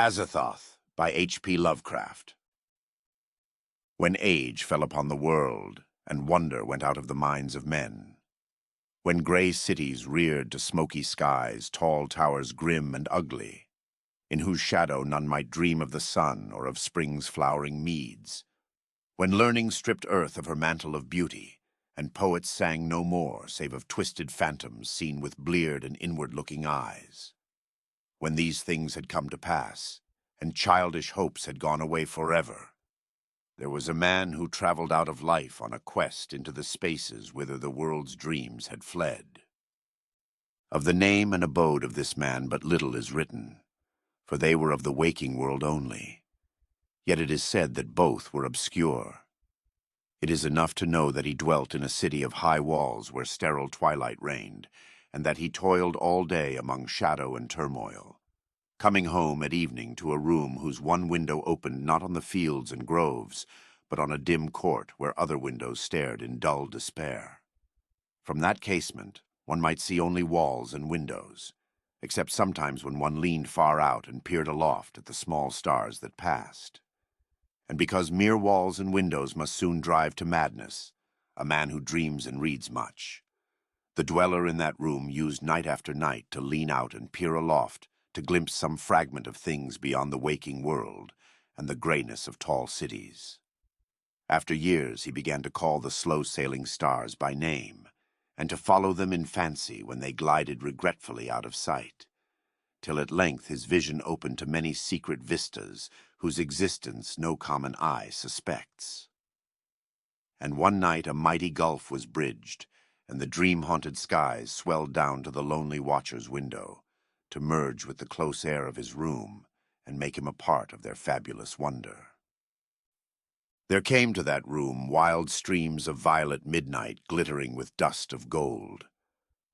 Azathoth by H.P. Lovecraft. When age fell upon the world, and wonder went out of the minds of men, when gray cities reared to smoky skies tall towers grim and ugly, in whose shadow none might dream of the sun or of spring's flowering meads, when learning stripped earth of her mantle of beauty, and poets sang no more save of twisted phantoms seen with bleared and inward-looking eyes, when these things had come to pass, and childish hopes had gone away forever, there was a man who traveled out of life on a quest into the spaces whither the world's dreams had fled. Of the name and abode of this man but little is written, for they were of the waking world only. Yet it is said that both were obscure. It is enough to know that he dwelt in a city of high walls where sterile twilight reigned, and that he toiled all day among shadow and turmoil, coming home at evening to a room whose one window opened not on the fields and groves, but on a dim court where other windows stared in dull despair. From that casement one might see only walls and windows, except sometimes when one leaned far out and peered aloft at the small stars that passed. And because mere walls and windows must soon drive to madness a man who dreams and reads much, the dweller in that room used night after night to lean out and peer aloft, to glimpse some fragment of things beyond the waking world and the grayness of tall cities. After years he began to call the slow-sailing stars by name, and to follow them in fancy when they glided regretfully out of sight, till at length his vision opened to many secret vistas whose existence no common eye suspects. And one night a mighty gulf was bridged, and the dream-haunted skies swelled down to the lonely watcher's window, to merge with the close air of his room and make him a part of their fabulous wonder. There came to that room wild streams of violet midnight glittering with dust of gold,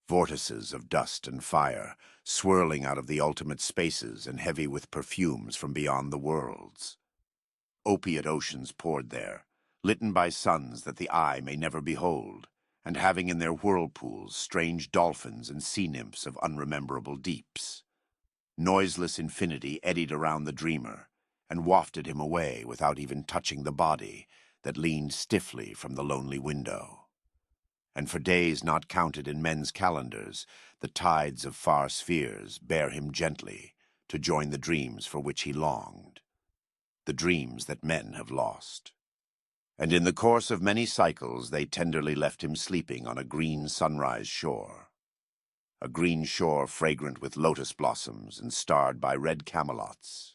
vortices of dust and fire swirling out of the ultimate spaces and heavy with perfumes from beyond the worlds. Opiate oceans poured there, litten by suns that the eye may never behold, and having in their whirlpools strange dolphins and sea nymphs of unrememberable deeps. Noiseless infinity eddied around the dreamer, and wafted him away without even touching the body that leaned stiffly from the lonely window. And for days not counted in men's calendars, the tides of far spheres bear him gently to join the dreams for which he longed, the dreams that men have lost. And in the course of many cycles they tenderly left him sleeping on a green sunrise shore, a green shore fragrant with lotus blossoms and starred by red camelots.